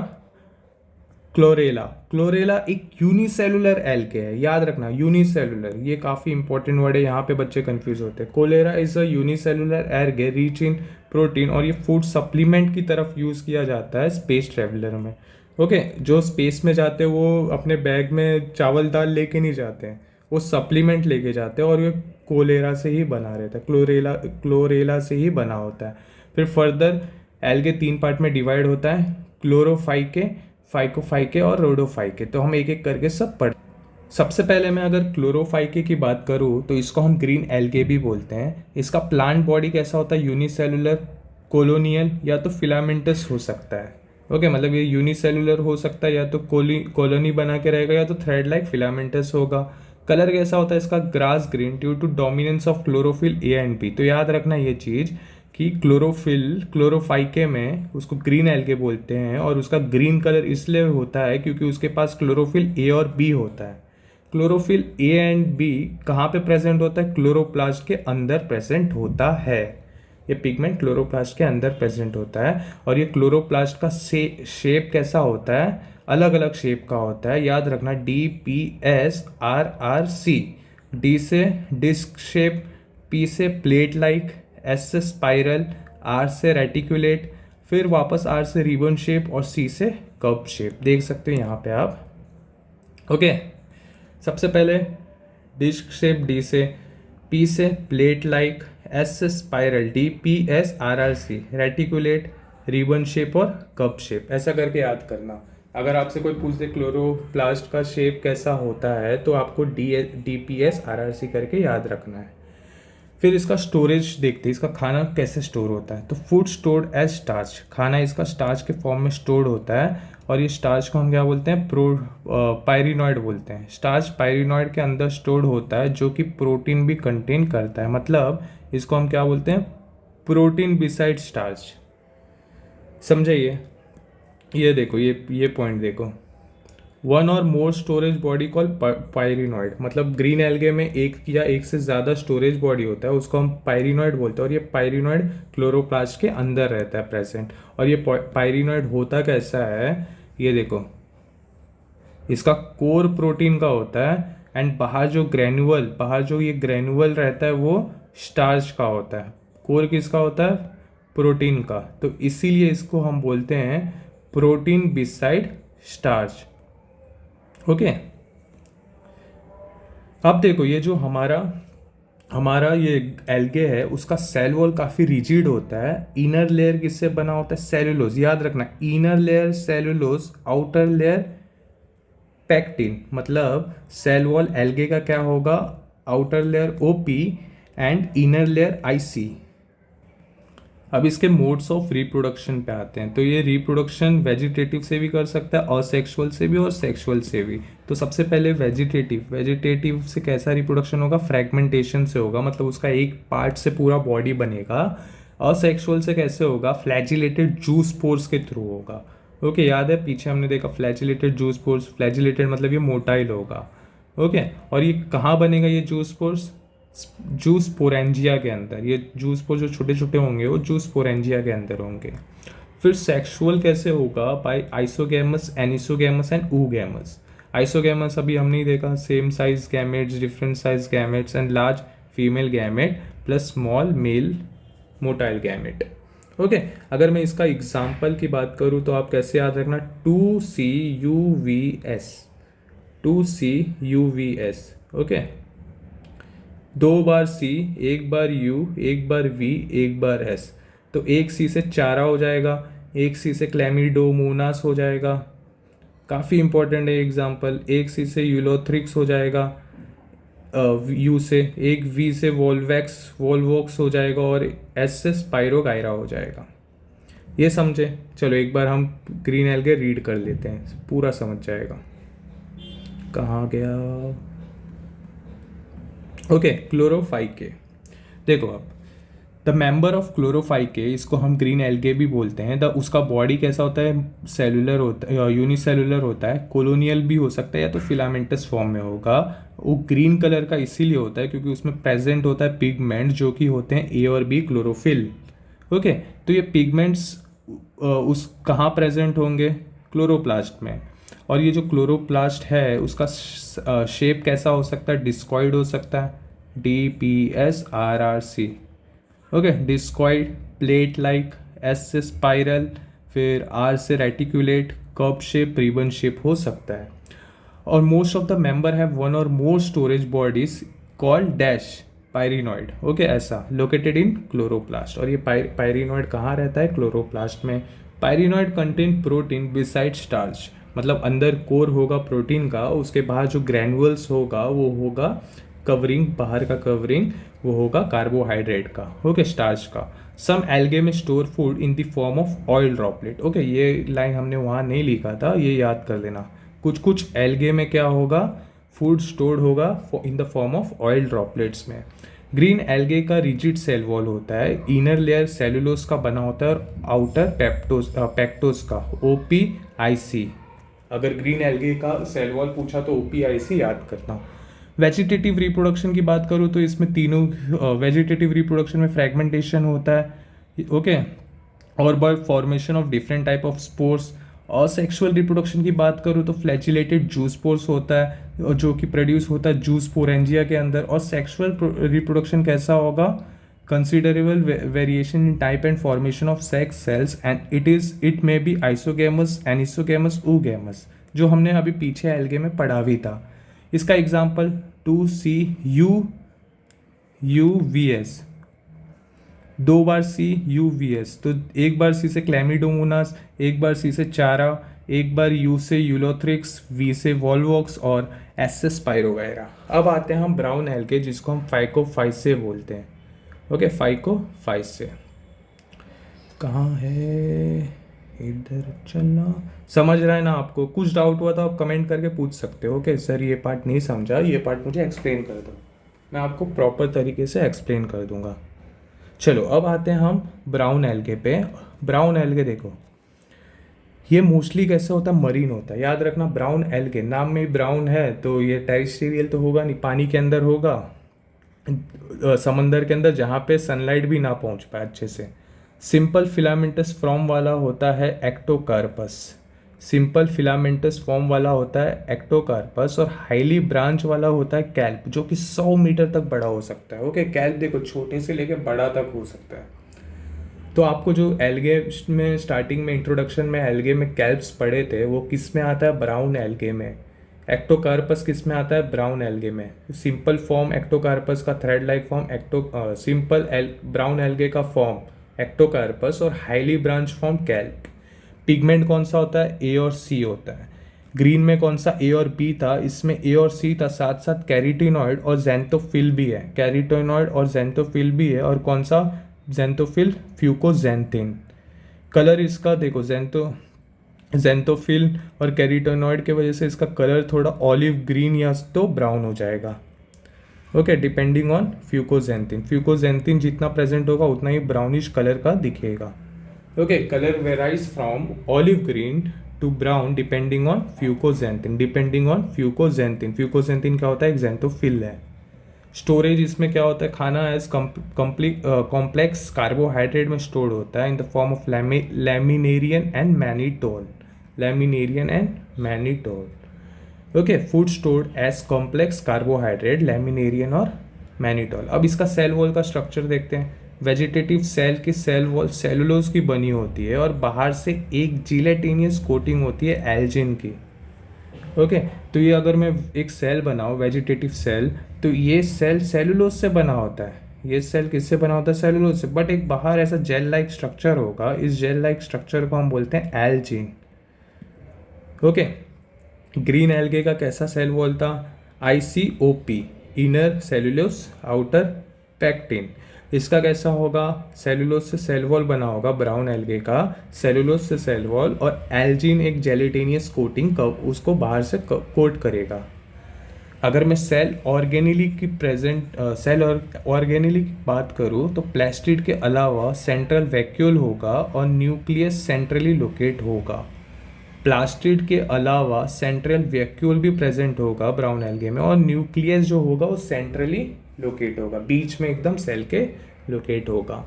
क्लोरेला। क्लोरेला एक यूनिसेलुलर एल्गे है, याद रखना यूनिसेलुलर, ये काफ़ी इंपॉर्टेंट वर्ड है, यहाँ पे बच्चे कंफ्यूज होते हैं। Chlorella is a unicellular algae rich in protein, और ये फूड सप्लीमेंट की तरफ यूज़ किया जाता है स्पेस ट्रेवलर में। ओके, जो स्पेस में जाते हैं वो अपने बैग में चावल दाल लेके नहीं जाते हैं, वो सप्लीमेंट लेके जाते हैं, और ये कोलेरा से ही बना रहता है, क्लोरेला से ही बना होता है। फिर फर्दर एल्गे 3 पार्ट में डिवाइड होता है, क्लोरोफाइके, फाइकोफाइके और रोडोफाइके। तो हम एक एक करके सब पढ़। सबसे पहले मैं अगर क्लोरोफाइके की बात करूँ तो इसको हम ग्रीन एल्गे भी बोलते हैं। इसका प्लांट बॉडी कैसा होता है, यूनिसेलुलर, कोलोनियल या तो फिलामेंटस हो सकता है। ओके, मतलब ये यूनिसेलुलर हो सकता है, या तो कॉलोनी बना के रहेगा, या तो थ्रेड लाइक फिलामेंटस होगा। कलर कैसा होता है इसका, grass green, due to dominance of chlorophyll A and B. तो याद रखना ये चीज़ कि क्लोरोफाइके में उसको ग्रीन एल्गे बोलते हैं, और उसका ग्रीन कलर इसलिए होता है क्योंकि उसके पास क्लोरोफिल ए और बी होता है। क्लोरोफिल ए एंड बी कहाँ पे प्रेजेंट होता है, क्लोरोप्लास्ट के अंदर प्रेजेंट होता है। ये पिगमेंट क्लोरोप्लास्ट के अंदर प्रेजेंट होता है, और ये क्लोरोप्लास्ट का शेप कैसा होता है, अलग अलग शेप का होता है। याद रखना DPSRRC। डी से डिस्क शेप, पी से प्लेट लाइक, एस से स्पाइरल, आर से रेटिकुलेट, फिर वापस आर से रिबन शेप, और सी से कर्व शेप। देख सकते हैं यहाँ पे आप, ओके। सबसे पहले डिस्क शेप डी से, पी से प्लेट लाइक, एस से spiral, DPSRRC, reticulate, ribbon shape और कर्व शेप। ऐसा करके याद करना। अगर आपसे कोई पूछ दे क्लोरोप्लास्ट का शेप कैसा होता है तो आपको DPSRRC करके याद रखना है। फिर इसका स्टोरेज देखते हैं, इसका खाना कैसे स्टोर होता है। तो फूड स्टोर्ड एज स्टार्च, खाना इसका स्टार्च के फॉर्म में स्टोर्ड होता है, और ये स्टार्च को हम क्या बोलते हैं, पायरिनॉइड बोलते हैं। स्टार्च पायरिनॉइड के अंदर स्टोर्ड होता है, जो कि प्रोटीन भी कंटेन करता है। मतलब इसको हम क्या बोलते हैं, प्रोटीन बिसाइड स्टार्च। समझाइए, ये देखो, ये पॉइंट देखो, वन और more storage body call pyrenoid. मतलब ग्रीन एल्गे में एक या एक से ज़्यादा स्टोरेज बॉडी होता है, उसको हम पायरिनॉइड बोलते हैं, और ये पायरिनॉइड क्लोरोप्लास्ट के अंदर रहता है प्रेजेंट। और ये पायरिनॉइड होता कैसा है, ये देखो, इसका कोर प्रोटीन का होता है, एंड बाहर जो ये ग्रेनुअल रहता है वो स्टार्च का होता है। कोर किसका होता है, प्रोटीन का। तो इसीलिए इसको हम बोलते हैं प्रोटीन बिसाइड स्टार्च, ओके। अब देखो, ये जो हमारा ये एल्गे है, उसका सेल वॉल काफ़ी रिजिड होता है। इनर लेयर किससे बना होता है, सेलुलोज। याद रखना, inner layer cellulose, outer layer pectin. मतलब सेल वॉल एल्गे का क्या होगा, outer layer OP and inner layer IC। अब इसके मोड्स ऑफ रिप्रोडक्शन पे आते हैं। तो ये रिप्रोडक्शन वेजिटेटिव से भी कर सकता है, और सेक्सुअल से भी, और सेक्सुअल से भी। तो सबसे पहले वेजिटेटिव से कैसा रिप्रोडक्शन होगा, फ्रैगमेंटेशन से होगा, मतलब उसका एक पार्ट से पूरा बॉडी बनेगा। और सेक्सुअल से कैसे होगा, फ्लैजिलेटेड जूस पोर्स के थ्रू होगा। ओके, याद है पीछे हमने देखा फ्लैजिलेटेड जूस पोर्स, फ्लैजिलेटेड मतलब ये मोटाइल होगा, ओके। और ये कहाँ बनेगा, ये जूस पोर्स, जूस पोरेंजिया के अंदर। ये जूस पोर जो छोटे छोटे होंगे वो जूस पोरेंजिया के अंदर होंगे। फिर सेक्सुअल कैसे होगा, by isogamous, anisogamous and oogamous। Isogamous अभी हमने ही देखा, same size gametes, different size gametes and large female gamete plus small male motile gamete, okay. अगर मैं इसका एग्जाम्पल की बात करूँ तो आप कैसे याद रखना, 2CUVS, ओके। 2 बार C, 1 बार U, 1 बार V, 1 बार S। तो एक C से चारा हो जाएगा, एक C से क्लैमिडोमोनास हो जाएगा, काफ़ी इंपॉर्टेंट है एग्जाम्पल। एक C से यूलोथ्रिक्स हो जाएगा, U से। एक V से वोल्वॉक्स हो जाएगा, और S से स्पाइरोगायरा हो जाएगा। ये समझे। चलो एक बार हम ग्रीन एल्गे रीड कर लेते हैं, पूरा समझ जाएगा। कहाँ गया, ओके। क्लोरोफाइके देखो, अब द मेंबर ऑफ क्लोरोफाइके, इसको हम ग्रीन एल्गे भी बोलते हैं। द उसका बॉडी कैसा होता है, सेलुलर होता है, यूनिसेलुलर होता है, कोलोनियल भी हो सकता है या तो फिलामेंटस फॉर्म में होगा। वो ग्रीन कलर का इसीलिए होता है क्योंकि उसमें प्रेजेंट होता है पिगमेंट जो कि होते हैं ए और बी क्लोरोफिल। ओके, तो ये पिगमेंट्स उस कहाँ प्रेजेंट होंगे, क्लोरोप्लास्ट में। और ये जो क्लोरोप्लास्ट है उसका शेप कैसा हो सकता है, डिस्कॉइड हो सकता है, DPSRRC। Okay, discoid, plate like, S से स्पाइरल, फिर R से reticulate, curve shape, ribbon shape हो सकता है। और most of the member have one और more storage bodies called dash pyrenoid. Okay, ऐसा लोकेटेड इन क्लोरोप्लास्ट। और ये पायरिनॉइड कहाँ रहता है, क्लोरोप्लास्ट में। Pyrenoid contain protein beside starch, मतलब अंदर कोर होगा प्रोटीन का, उसके बाहर जो ग्रैनुअल्स होगा वो होगा कवरिंग, बाहर का कवरिंग वो होगा कार्बोहाइड्रेट का, ओके, स्टार्च का। सम एल्गे में store food in the form of oil droplet. Okay, ये लाइन हमने वहाँ नहीं लिखा था, ये याद कर लेना। कुछ कुछ एल्गे में क्या होगा, फूड स्टोर्ड होगा इन the form of oil droplets में। ग्रीन एल्गे का रिजिड सेल वॉल होता है, इनर लेयर सेलुलोज का बना होता है और आउटर पेक्टोस का, OPIC। अगर ग्रीन एल्गे का सेल वॉल पूछा तो OPIC याद करना। वेजिटेटिव रिप्रोडक्शन की बात करूँ तो इसमें तीनों वेजिटेटिव रिप्रोडक्शन में फ्रेगमेंटेशन होता है, ओके, और bye formation of different type of spores. और सेक्सुअल रिप्रोडक्शन की बात करूँ तो फ्लैजिलेटेड जूस्पोर्स होता है जो कि प्रोड्यूस होता है जूस्पोरेंजिया के अंदर। और सेक्सुअल रिप्रोडक्शन कैसा होगा, considerable variation in type and formation of sex cells and it may be isogamous, anisogamous, oogamous, जो हमने अभी पीछे एल्गे में पढ़ा भी था। इसका एग्जाम्पल 2CUVS, 2 बार CUVS, तो एक बार C से क्लैमिडोमोनास, एक बार C से चारा, एक बार U से यूलोथ्रिक्स, V से वॉल्वॉक्स और S से स्पाइरोगायरा। अब आते हैं हम ब्राउन एल्गे जिसको हम फाइकोफाइसे बोलते हैं। ओके, फाइकोफाइसे कहाँ है, इधर चलना। समझ रहा है ना आपको, कुछ डाउट हुआ तो आप कमेंट करके पूछ सकते हो। ओके सर, ये पार्ट नहीं समझा, ये पार्ट मुझे एक्सप्लेन कर दो, मैं आपको प्रॉपर तरीके से एक्सप्लेन कर दूंगा। चलो अब आते हैं हम ब्राउन एल्गे पे। ब्राउन एल्गे देखो, ये मोस्टली कैसे होता है, मरीन होता है। याद रखना, ब्राउन एल्गे नाम में ब्राउन है तो ये टेरेस्ट्रियल तो होगा नहीं, पानी के अंदर होगा, समंदर के अंदर जहाँ पे सनलाइट भी ना पहुँच पाए अच्छे से। सिंपल फिलामेंटस फॉर्म वाला होता है एक्टोकार्पस, सिंपल फिलामेंटस फॉर्म वाला होता है एक्टोकार्पस। और हाईली ब्रांच वाला होता है कैल्प, जो कि 100 मीटर तक बड़ा हो सकता है। ओके, कैल्प देखो छोटे से लेके बड़ा तक हो सकता है। तो आपको जो एल्गे में स्टार्टिंग में इंट्रोडक्शन में एल्गे में कैल्प्स पढ़े थे वो किस में आता है, ब्राउन एल्गे में। एक्टोकार्पस किस में आता है, ब्राउन एल्गे में। सिंपल फॉर्म एक्टोकार्पस का, thread like form simple brown algae का फॉर्म एक्टोकार्पस और highly branch form kelp. Pigment कौन सा होता है, A और C होता है। ग्रीन में कौन सा A और B था, इसमें A और C था, साथ साथ कैरिटिनॉइड और जेंथोफिल भी है, कैरिटिनॉइड और जेंथोफिल भी है। और कौन सा, जेंथोफिल, फ्यूकोजेंथिन। कलर इसका देखो, जेंथोफिल और कैरिटिनॉइड के वजह से इसका कलर थोड़ा ऑलिव ग्रीन या तो ब्राउन हो जाएगा। Okay, depending on fucoxanthin. Fucoxanthin जितना प्रेजेंट होगा उतना ही ब्राउनिश कलर का दिखेगा। Okay, colour varies from olive green to brown depending on fucoxanthin, depending on fucoxanthin. Fucoxanthin क्या होता है, एक जेंथोफिल है। स्टोरेज इसमें क्या होता है, खाना एज कॉम्प्लेक्स कार्बोहाइड्रेट में स्टोर्ड होता है in the form of laminarin and mannitol, laminarin and mannitol. Okay, food stored as complex carbohydrate, laminarin और मैनिटोल। अब इसका सेल वॉल का स्ट्रक्चर देखते हैं। वेजिटेटिव सेल की सेल वॉल सेलुलोज की बनी होती है और बाहर से एक जिलेटिनियस कोटिंग होती है एल्जिन की। ओके, तो ये अगर मैं एक सेल बनाऊँ वेजिटेटिव सेल, तो ये सेल सेलुलोज से बना होता है। ये सेल किससे बना होता है, सेलुलोज से। बट एक बाहर ऐसा जेल लाइक स्ट्रक्चर होगा, इस जेल लाइक स्ट्रक्चर को हम बोलते हैं एल्जिन। ओके, ग्रीन एल्गे का कैसा सेल वॉल था, ICOP, inner cellulose, outer pectin. इसका कैसा होगा, सेलुलोज से सेल वॉल बना होगा ब्राउन एल्गे का, सेलुलोज से सेल वॉल, और एल्जिन एक जेलेटिनियस कोटिंग उसको बाहर से कोट करेगा। अगर मैं सेल ऑर्गेनिली की सेल और ऑर्गेनिली की बात करूँ तो प्लास्टिड के अलावा सेंट्रल वैक्यूल होगा और न्यूक्लियस सेंट्रली लोकेट होगा। प्लास्टिड के अलावा सेंट्रल वैक्यूल भी प्रेजेंट होगा ब्राउन एल्गे में, और न्यूक्लियस जो होगा वो सेंट्रली लोकेट होगा, बीच में एकदम सेल के लोकेट होगा।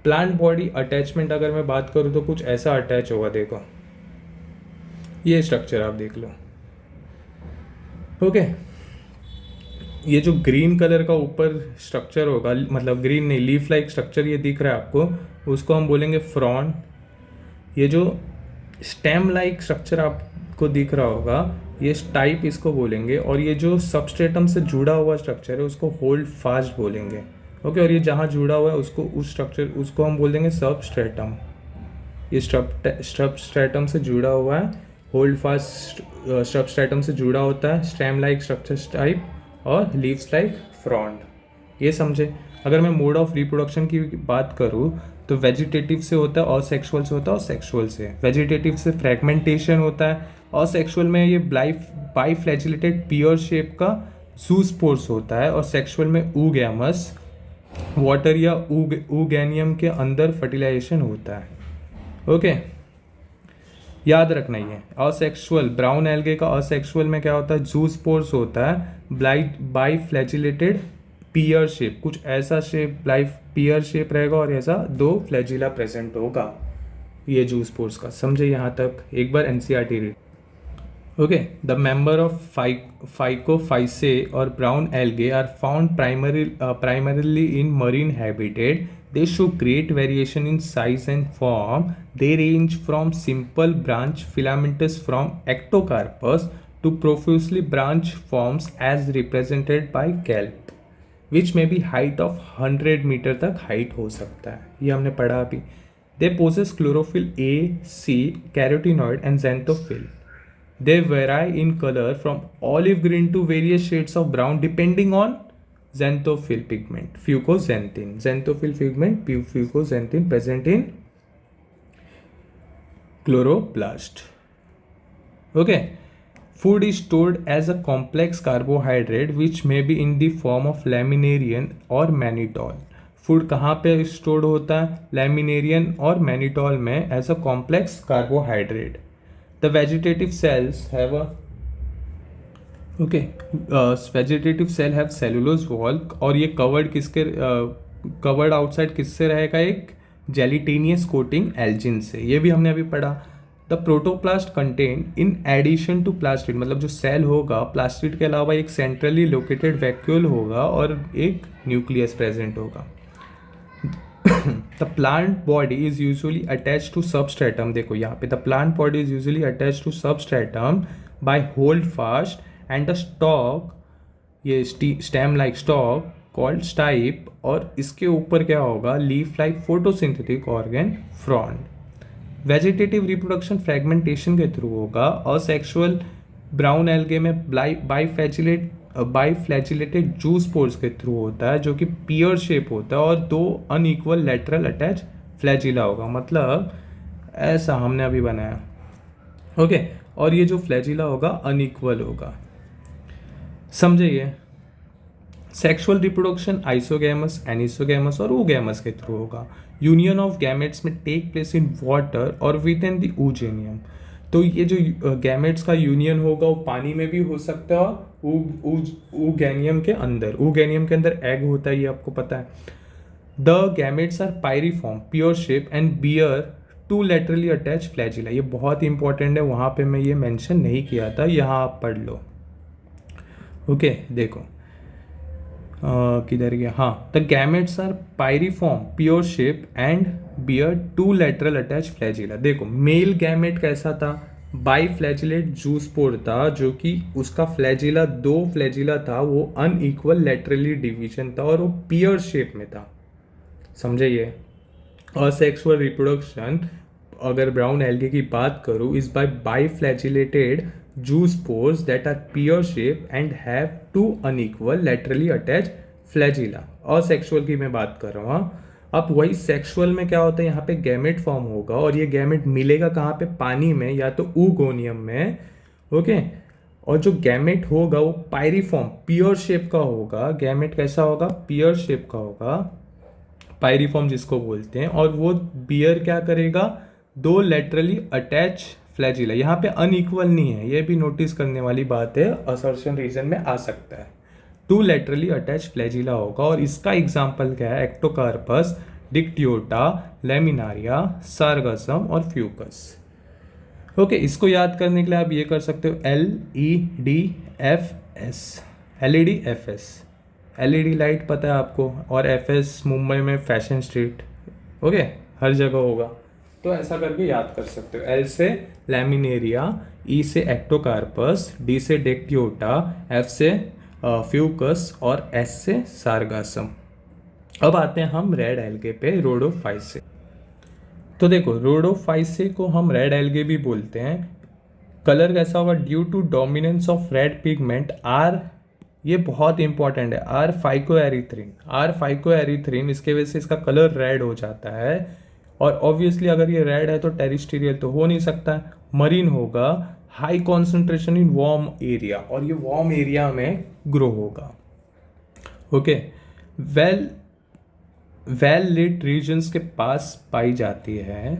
प्लांट बॉडी अटैचमेंट अगर मैं बात करूँ तो कुछ ऐसा अटैच होगा, देखो ये स्ट्रक्चर आप देख लो। ओके, ये जो ग्रीन कलर का ऊपर स्ट्रक्चर होगा, मतलब ग्रीन नहीं, लीफ लाइक स्ट्रक्चर ये दिख रहा है आपको, उसको हम बोलेंगे फ्रॉन। ये जो स्टेम लाइक स्ट्रक्चर आपको दिख रहा होगा, ये टाइप इसको बोलेंगे, और ये जो सबस्ट्रेटम से जुड़ा हुआ स्ट्रक्चर है उसको होल्ड फास्ट बोलेंगे। ओके, और ये जहाँ जुड़ा हुआ है उसको उस स्ट्रक्चर उसको हम बोल देंगे सबस्ट्रेटम। ये सबस्ट्रेटम से जुड़ा हुआ है, होल्ड फास्ट सबस्ट्रेटम से जुड़ा होता है, स्टेम लाइक स्ट्रक्चर टाइप, और लीव्स लाइक फ्रॉन्ड। ये समझे। अगर मैं मोड ऑफ रिप्रोडक्शन की बात करूँ तो वेजिटेटिव से होता है, और सेक्सुअल से होता है, और सेक्सुअल से। वेजिटेटिव से फ्रैगमेंटेशन होता है, और सेक्सुअल में ये बाइफ्लैजिलेटेड पियर शेप का जूस्पोर्स होता है, और सेक्सुअल में oogamous वाटर या ooganium के अंदर फर्टिलाइजेशन होता है। ओके, याद रखना ही है। असेक्सुअल ब्राउन एल्गे का असेक्सुअल में क्या होता है, जूस्पोर्स होता है, बाइफ्लैजिलेटेड पियर शेप, कुछ ऐसा शेप पियर शेप रहेगा, और ऐसा 2 फ्लैजिला प्रेजेंट होगा ये जूस्पोर्स का। समझे यहाँ तक? एक बार NCERT read. Okay, the member of Phaeophyceae और brown algae are found primarily in marine habitat. They show great variation in size and form. They range from simple branch filamentous from ectocarpus to profusely branched forms as represented by kelp, which may be height of 100 metre तक height हो सकता है। ये हमने पढ़ा अभी। They possess chlorophyll A, C, carotenoid and xanthophyll. They vary in color from olive green to various shades of brown depending on xanthophyll pigment, fucoxanthin. Xanthophyll pigment, fucoxanthin present in chloroplast. Okay. Food is stored as a complex carbohydrate which may be in the form of laminarian or mannitol. Food कहाँ पे stored होता है? Laminarin और mannitol में as a complex carbohydrate. The vegetative cells have vegetative cell have cellulose wall, और ये covered outside किससे रहेगा? एक जेलिटेनियस कोटिंग एल्जिन से। ये भी हमने अभी पढ़ा। The protoplast contain in addition to plastid, मतलब जो सेल होगा प्लास्टिड के अलावा एक सेंट्रली लोकेटेड वैक्यूल होगा और एक न्यूक्लियस प्रेजेंट होगा। The plant body is usually attached to substratum. देखो यहाँ पे the plant body is usually attached to substratum by hold fast, and the stalk, ये stem like stalk called stipe, और इसके ऊपर क्या होगा? leaf like photosynthetic organ frond. Vegetative reproduction fragmentation के थ्रू होगा। असेक्सुअल ब्राउन एल्गे में बाइफ्लैजिलेटेड zoospores के थ्रू होता है, जो कि पियर शेप होता है, और 2 अनइक्वल लेटरल अटैच फ्लैजिला होगा, मतलब ऐसा हमने अभी बनाया। ओके, और ये जो फ्लैजिला होगा अनइक्वल होगा। समझे ये? सेक्सुअल रिप्रोडक्शन आइसोगैमस, एनिसोगैमस और oogamous के थ्रू होगा। यूनियन ऑफ गैमेट्स में टेक प्लेस इन वाटर और विद इन द ooganium। तो ये जो गैमेट्स का यूनियन होगा वो पानी में भी हो सकता है, और ooganium के अंदर, ooganium के अंदर एग होता है, ये आपको पता है। The gametes are pyriform, pear shape and bear 2 laterally attach flagella. ये बहुत इंपॉर्टेंट है, वहाँ पे मैं ये मेंशन नहीं किया था, यहाँ आप पढ़ लो। ओके, देखो किधर गया? हाँ, the gametes are pyriform, pear shape and bear 2 lateral attach flagella. देखो मेल गैमेट कैसा था? बाइफ्लैजिलेट जूस्पोर था, जो कि उसका फ्लैजिला 2 फ्लैजिला था, वो अनइक्वल लेटरली डिवीजन था, और वो पियर शेप में था। समझे ये? असेक्सुअल रिप्रोडक्शन अगर ब्राउन एल्गे की बात करूँ is by biflagellated zoospores that are pear shape and have 2 unequal laterally attach flagella. Asexual की मैं बात कर रहा हूँ। अब वही सेक्सुअल में क्या होता है? यहाँ पे गैमेट फॉर्म होगा, और ये गैमेट मिलेगा कहाँ पे? पानी में, या तो ooganium में। ओके, और जो गैमेट होगा वो पायरिफॉर्म पियर शेप का होगा। गैमेट कैसा होगा? पियर शेप का होगा, पायरिफॉर्म जिसको बोलते हैं। और वो बियर क्या करेगा? दो लेटरली अटैच फ्लैजिला। यहाँ पे अनइक्वल नहीं है, ये भी नोटिस करने वाली बात है, असर्शन रीजन में आ सकता है। टू लेटरली अटैच फ्लैजिला होगा। और इसका एग्जाम्पल क्या है? एक्टोकार्पस, डिक्टियोटा, लेमिनारिया, सार्गासम और फ्यूकस। ओके, इसको याद करने के लिए आप ये कर सकते हो LEDFS, LEDFS, LED लाइट पता है आपको, और FS मुंबई में फैशन स्ट्रीट, ओके, हर जगह होगा। तो ऐसा करके याद कर सकते हो। L से लैमिनेरिया, E से एक्टोकार्पस, D से डिक्टियोटा, F से फ्यूकस और S से सार्गासम। अब आते हैं हम रेड एल्गे पे, रोडोफाइसे। तो देखो, रोडोफाइसे को हम रेड एल्गे भी बोलते हैं। कलर कैसा होगा? Due to dominance of red pigment r, ये बहुत इंपॉर्टेंट है, आर फाइकोएरिथ्रिन। आर फाइकोएरिथ्रिन, इसके वजह से इसका कलर रेड हो जाता है। और ऑब्वियसली अगर ये रेड है तो टेरिस्टेरियल तो हो नहीं सकता, मरीन होगा, high concentration in warm area, और ये वार्म एरिया में ग्रो होगा। ओके, वेल लिट रीजन्स के पास पाई जाती है।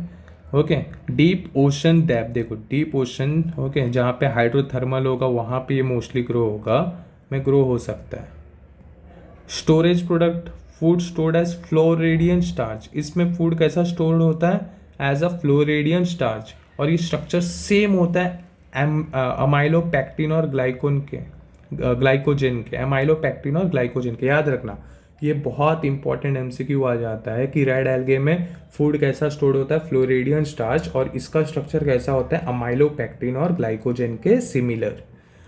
ओके, डीप ओशन डेप्थ, देखो डीप ओशन, ओके, जहाँ पे हाइड्रोथर्मल होगा वहाँ पे ये मोस्टली ग्रो होगा, में ग्रो हो सकता है। Storage product, food stored as floridean starch. इसमें फूड कैसा स्टोर्ड होता है? As a floridean starch. और ये स्ट्रक्चर सेम होता है अमाइलोपेक्टिन और ग्लाइकोजन के, अमाइलोपेक्टिन और ग्लाइकोजन के। याद रखना, ये बहुत इंपॉर्टेंट MCQ आ जाता है कि रेड एल्गे में फूड कैसा स्टोर्ड होता है? फ्लोरेडियन स्टार्च। और इसका स्ट्रक्चर कैसा होता है? अमाइलोपेक्टिन और ग्लाइकोजन के सिमिलर।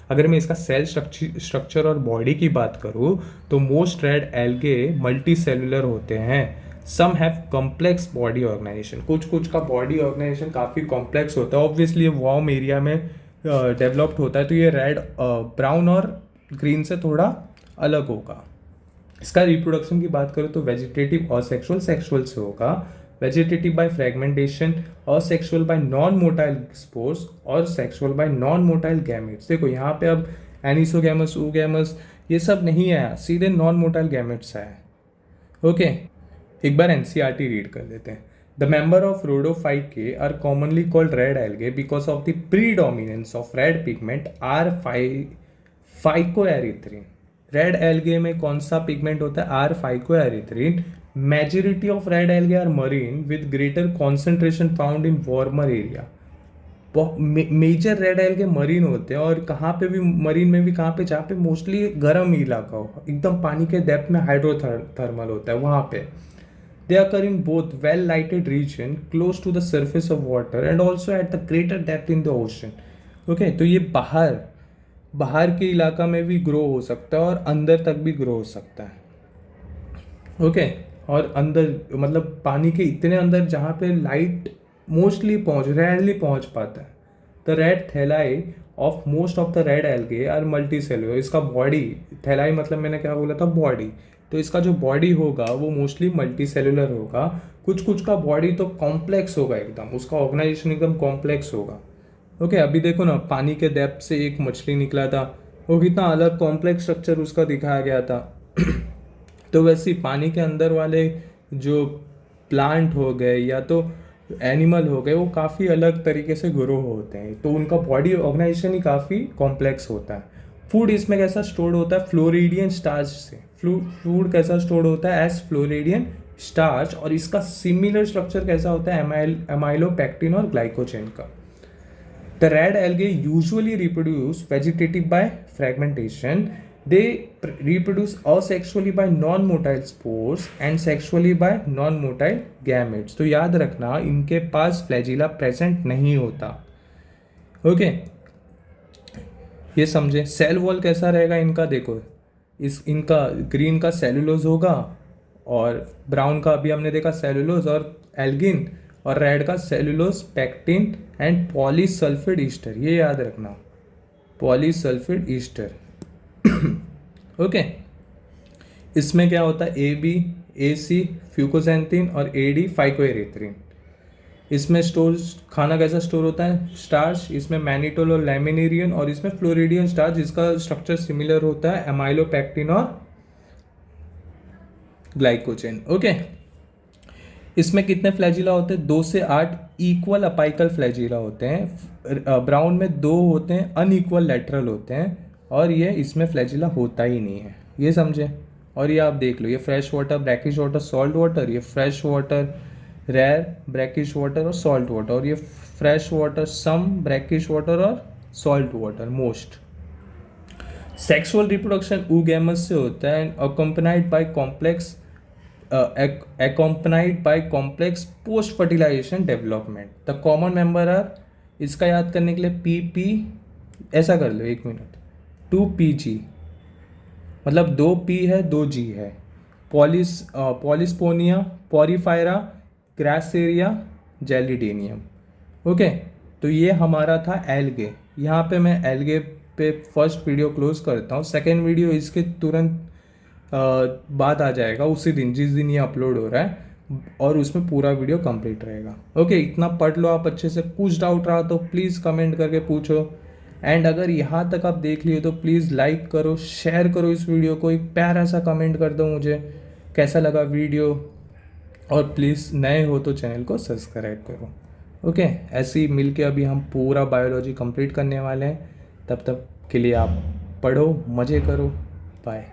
अगर मैं इसका सेल स्ट्रक्चर और बॉडी की बात करूँ तो most red algae multicellular होते हैं। Some have complex body organisation, कुछ का बॉडी ऑर्गेनाइजेशन काफ़ी कॉम्प्लेक्स होता है। ऑब्वियसली ये वार्म एरिया में डेवलप्ड होता है, तो ये रेड ब्राउन और ग्रीन से थोड़ा अलग होगा। इसका रिप्रोडक्शन की बात करें तो वेजिटेटिव असेक्सुअल, सेक्सुअल से होगा। Vegetative by fragmentation, asexual by non motile spores और sexual by non motile gametes. देखो यहाँ पे अब एनिसोगैमस, oogamous ये सब नहीं आया, सीधे नॉन मोटाइल गैमेट्स आया। ओके, एक बार NCERT रीड कर लेते हैं। The member of Rhodophyceae are commonly called red algae because of the predominance of red pigment r phycoerythrin. Red algae में कौन सा पिगमेंट होता है? R phycoerythrin. Majority of red algae are marine with greater concentration found in warmer area. Major red algae marine होते हैं, और कहाँ पे भी मरीन में भी कहाँ पे? जहाँ पे मोस्टली गर्म इलाका हो, एकदम पानी के डेप्थ में हाइड्रोथर्मल होता है वहाँ पे। दे occur in both well lighted region close to the surface of water and also at the greater depth in the ocean. Okay, तो ये बाहर के इलाका में भी ग्रो हो सकता है और अंदर तक भी ग्रो हो सकता है। ओके, और अंदर मतलब पानी के इतने अंदर जहाँ पे लाइट मोस्टली रेयरली पहुँच पाता है। The red thalli of most of the red algae are multicellular. इसका बॉडी, थैलाई मतलब मैंने क्या बोला था? बॉडी। तो इसका जो बॉडी होगा वो मोस्टली मल्टी सेलुलर होगा। कुछ का बॉडी तो कॉम्प्लेक्स होगा एकदम, उसका ऑर्गेनाइजेशन एकदम कॉम्प्लेक्स होगा। ओके, अभी देखो ना, पानी के डेप्थ से एक मछली निकला था, वो कितना अलग कॉम्प्लेक्स स्ट्रक्चर उसका दिखाया गया था। तो वैसे पानी के अंदर वाले जो प्लांट हो गए या तो एनिमल हो गए, वो काफ़ी अलग तरीके से ग्रो होते हैं, तो उनका बॉडी ऑर्गेनाइजेशन ही काफ़ी कॉम्प्लेक्स होता है। फूड इसमें कैसा स्टोर्ड होता है? फ्लोरिडियन स्टार्च से। फूड कैसा स्टोर्ड होता है? As floridean starch. और इसका सिमिलर स्ट्रक्चर कैसा होता है? अमाइलोपेक्टिन और ग्लाइकोजन का। The red algae usually reproduce vegetative by fragmentation. They reproduce asexually by non-motile spores and sexually by non-motile gametes. तो याद रखना, इनके पास फ्लैजिला प्रेजेंट नहीं होता। ओके, ये समझे। सेल वॉल कैसा रहेगा इनका? देखो, इनका ग्रीन का सेलुलोज होगा, और ब्राउन का अभी हमने देखा सेलुलोज और एल्गिन, और रेड का cellulose, pectin and polysulphate Easter. ये याद रखना, पॉलीसल्फेट ईस्टर। ओके, इसमें क्या होता है? AB, AC फ्यूकोजेंथिन और AD फाइकोएरिथ्रिन। इसमें स्टोर खाना कैसा स्टोर होता है, स्टार्च, इसमें मैनिटोल और लैमिनेरियन, और इसमें फ्लोरिडियन स्टार्च जिसका स्ट्रक्चर सिमिलर होता है एमाइलोपेक्टिन और ग्लाइकोजेन। ओके, इसमें कितने फ्लैजिला होते हैं, 2 से 8 इक्वल अपाइकल फ्लैजिला होते हैं। ब्राउन में 2 होते हैं अनइक्वल लेटरल होते हैं, और ये इसमें फ्लैजिला होता ही नहीं है, ये समझे। और ये आप देख लो, ये fresh water, brackish water, salt water, ये fresh water, rare, brackish water और सॉल्ट वाटर, और ये fresh water, some, brackish water और salt water most. Sexual reproduction oogamous से होता है and accompanied by complex post fertilization development. The common member are, इसका याद करने के लिए PP, ऐसा कर लो 1 मिनट, 2PG, मतलब 2P है 2G है, पॉलिस्पोनिया, पॉरीफायरा, ग्रासेरिया, जेलिडेनियम। ओके, तो ये हमारा था एल्गे। यहाँ पे मैं एल्गे पे फर्स्ट वीडियो क्लोज करता हूँ। सेकेंड वीडियो इसके तुरंत बाद आ जाएगा, उसी दिन जिस दिन ये अपलोड हो रहा है, और उसमें पूरा वीडियो कंप्लीट रहेगा। ओके, इतना पढ़ लो आप अच्छे से। कुछ डाउट रहा तो प्लीज़ कमेंट करके पूछो, एंड अगर यहाँ तक आप देख लिए तो प्लीज़ लाइक करो, शेयर करो इस वीडियो को, एक प्यारा सा कमेंट कर दो मुझे कैसा लगा वीडियो, और प्लीज़ नए हो तो चैनल को सब्सक्राइब करो। ओके, ऐसे ही मिल के अभी हम पूरा बायोलॉजी कंप्लीट करने वाले हैं। तब तक के लिए आप पढ़ो, मज़े करो, बाय।